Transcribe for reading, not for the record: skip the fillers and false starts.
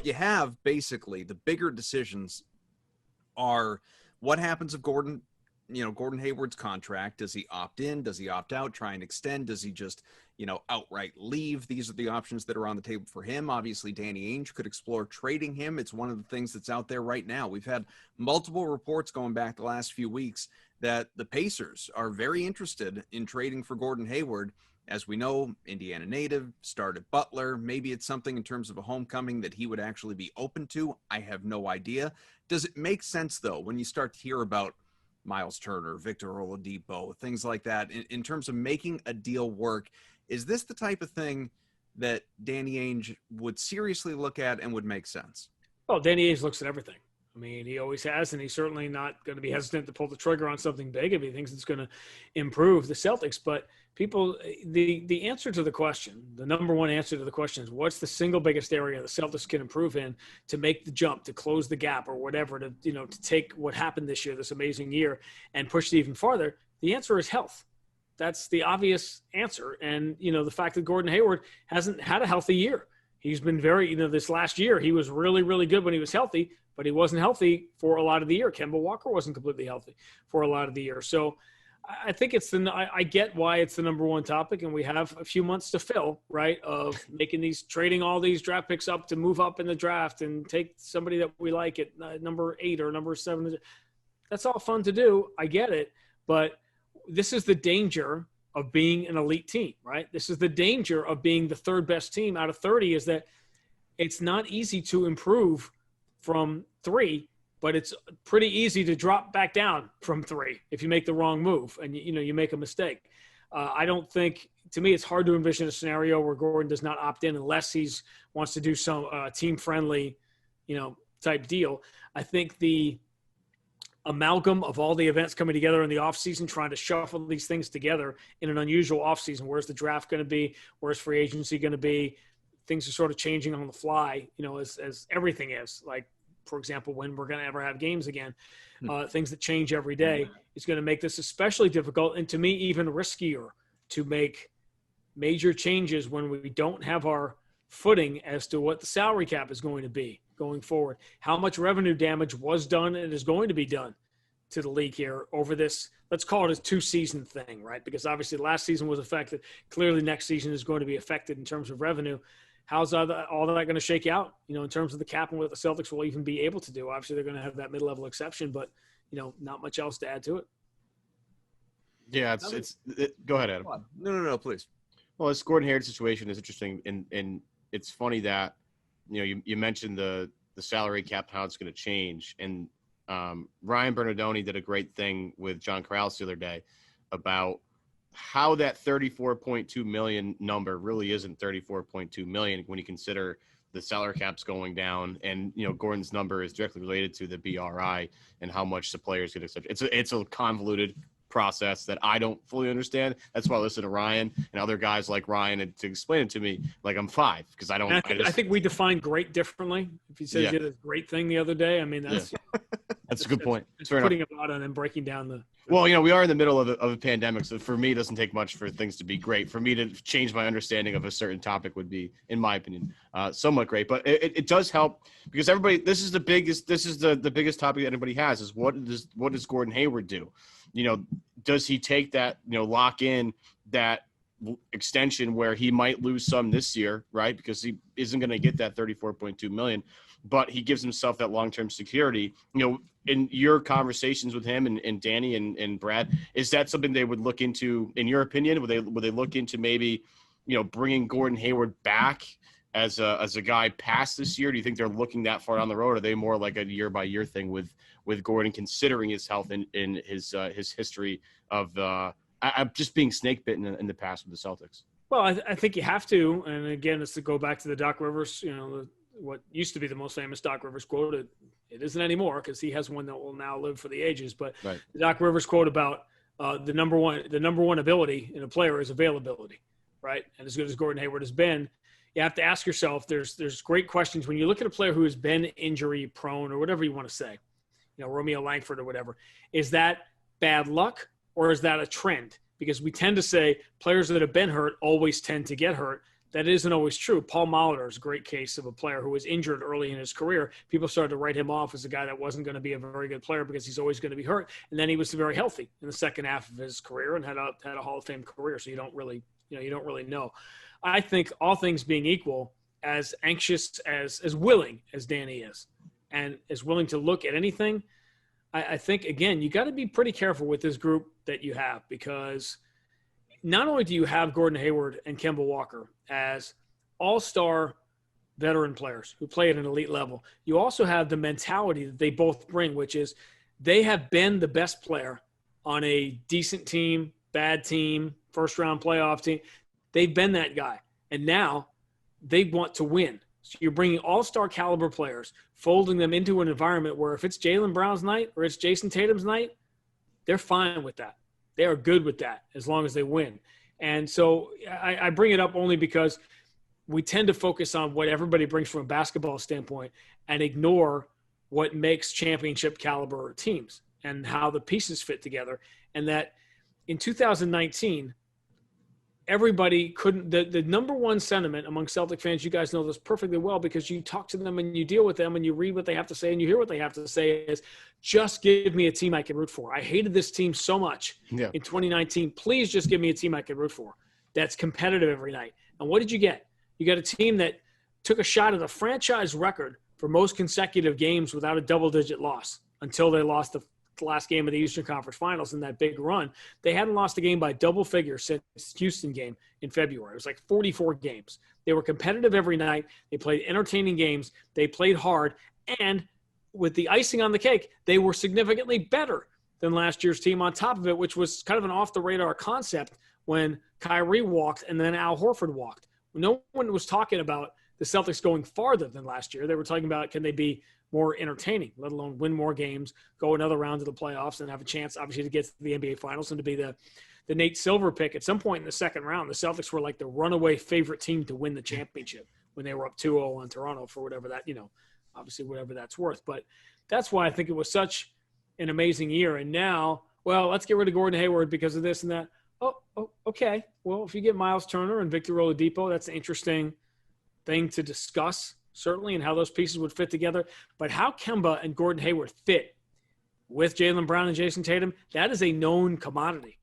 what you have, basically, the bigger decisions are what happens if Gordon Hayward's contract, does he opt in? Does he opt out, try and extend? Does he just, outright leave? These are the options that are on the table for him. Obviously, Danny Ainge could explore trading him. It's one of the things that's out there right now. We've had multiple reports going back the last few weeks that the Pacers are very interested in trading for Gordon Hayward. As we know, Indiana native, started Butler. Maybe it's something in terms of a homecoming that he would actually be open to. I have no idea. Does it make sense, though, when you start to hear about Miles Turner, Victor Oladipo, things like that, in terms of making a deal work? Is this the type of thing that Danny Ainge would seriously look at and would make sense? Well, Danny Ainge looks at everything. I mean, he always has, and he's certainly not going to be hesitant to pull the trigger on something big if he thinks it's going to improve the Celtics. But people, the answer to the question, the number one answer to the question is, what's the single biggest area the Celtics can improve in to make the jump, to close the gap or whatever, to take what happened this year, this amazing year, and push it even farther? The answer is health. That's the obvious answer. And, the fact that Gordon Hayward hasn't had a healthy year. He's been very, this last year, he was really, really good when he was healthy, but he wasn't healthy for a lot of the year. Kemba Walker wasn't completely healthy for a lot of the year. So I think I get why it's the number one topic, and we have a few months to fill, right, of trading all these draft picks up to move up in the draft and take somebody that we like at number 8 or number 7. That's all fun to do. I get it. But this is the danger of being an elite team, right? This is the danger of being the third best team out of 30, is that it's not easy to improve from 3, but it's pretty easy to drop back down from 3 if you make the wrong move and you make a mistake. I don't think, to me, it's hard to envision a scenario where Gordon does not opt in unless he wants to do some team friendly, type deal. I think the amalgam of all the events coming together in the offseason, trying to shuffle these things together in an unusual offseason. Where's the draft going to be? Where's free agency going to be? Things are sort of changing on the fly, as everything is. Like, for example, when we're going to ever have games again, things that change every day is going to make this especially difficult, and to me, even riskier to make major changes when we don't have our footing as to what the salary cap is going to be going forward. How much revenue damage was done and is going to be done to the league here over this, let's call it a 2-season thing, right? Because obviously last season was affected. Clearly next season is going to be affected in terms of revenue. How's all that going to shake out, in terms of the cap and what the Celtics will even be able to do? Obviously they're going to have that mid-level exception, but, not much else to add to it. Yeah, go ahead, Adam. No, please. Well, this Gordon Hayward situation is interesting, and it's funny that, you mentioned the salary cap, how it's going to change. And Ryan Bernardoni did a great thing with John Corrales the other day about how that $34.2 million number really isn't $34.2 million when you consider the salary cap's going down, and Gordon's number is directly related to the BRI and how much the players get accepted. It's a convoluted process that I don't fully understand. That's why I listen to Ryan and other guys like Ryan to explain it to me like I'm 5, because I don't. I think we define great differently. If he says you did a great thing the other day, I mean that's that's a good point. It's putting it out and then breaking down the. Well, we are in the middle of a pandemic, so for me, it doesn't take much for things to be great. For me to change my understanding of a certain topic would be, in my opinion, somewhat great. But it does help because everybody. This is the biggest topic that anybody has is what does Gordon Hayward do? Does he take that, lock in that extension where he might lose some this year, right? Because he isn't going to get that $34.2 million, but he gives himself that long-term security. In your conversations with him and Danny and Brad, is that something they would look into, in your opinion? Would they look into maybe, bringing Gordon Hayward back as a guy past this year? Do you think they're looking that far down the road? Or are they more like a year-by-year thing with Gordon, considering his health and his history of just being snake bitten in the past with the Celtics? Well, I think you have to. And again, it's to go back to the Doc Rivers, what used to be the most famous Doc Rivers quote. It isn't anymore because he has one that will now live for the ages. But right. The Doc Rivers quote about the number one ability in a player is availability, right? And as good as Gordon Hayward has been, you have to ask yourself, there's great questions when you look at a player who has been injury prone or whatever you want to say, Romeo Langford or whatever. Is that bad luck or is that a trend? Because we tend to say players that have been hurt always tend to get hurt. that isn't always true. Paul Molitor is a great case of a player who was injured early in his career. People started to write him off as a guy that wasn't going to be a very good player because he's always going to be hurt. And then he was very healthy in the second half of his career and had a Hall of Fame career. So you don't really know. I think all things being equal, as anxious as willing as Danny is, and as willing to look at anything, I think, again, you got to be pretty careful with this group that you have, because not only do you have Gordon Hayward and Kemba Walker as all-star veteran players who play at an elite level, you also have the mentality that they both bring, which is they have been the best player on a decent team, bad team, first-round playoff team. They've been that guy, and now they want to win. So you're bringing all-star caliber players, folding them into an environment where if it's Jaylen Brown's night or it's Jason Tatum's night, they're fine with that. They are good with that as long as they win. And so I bring it up only because we tend to focus on what everybody brings from a basketball standpoint and ignore what makes championship caliber teams and how the pieces fit together. And that in 2019, everybody couldn't – the number one sentiment among Celtic fans, you guys know this perfectly well because you talk to them and you deal with them and you read what they have to say and you hear what they have to say, is just give me a team I can root for. I hated this team so much in 2019. Please just give me a team I can root for that's competitive every night. And what did you get? You got a team that took a shot at a franchise record for most consecutive games without a double-digit loss until they lost the last game of the Eastern Conference Finals in that big run. They hadn't lost a game by double figures since Houston game in February. It was like 44 games. They were competitive every night. They played entertaining games. They played hard. And with the icing on the cake, they were significantly better than last year's team on top of it, which was kind of an off-the-radar concept when Kyrie walked and then Al Horford walked. No one was talking about the Celtics going farther than last year. They were talking about, can they be more entertaining, let alone win more games, go another round of the playoffs, and have a chance, obviously, to get to the NBA Finals and to be the Nate Silver pick. At some point in the second round, the Celtics were like the runaway favorite team to win the championship when they were up 2-0 on Toronto for whatever that, obviously whatever that's worth. But that's why I think it was such an amazing year. And now, well, let's get rid of Gordon Hayward because of this and that. Oh, okay. Well, if you get Miles Turner and Victor Oladipo, that's an interesting thing to discuss, certainly, and how those pieces would fit together. But how Kemba and Gordon Hayward fit with Jaylen Brown and Jason Tatum, that is a known commodity.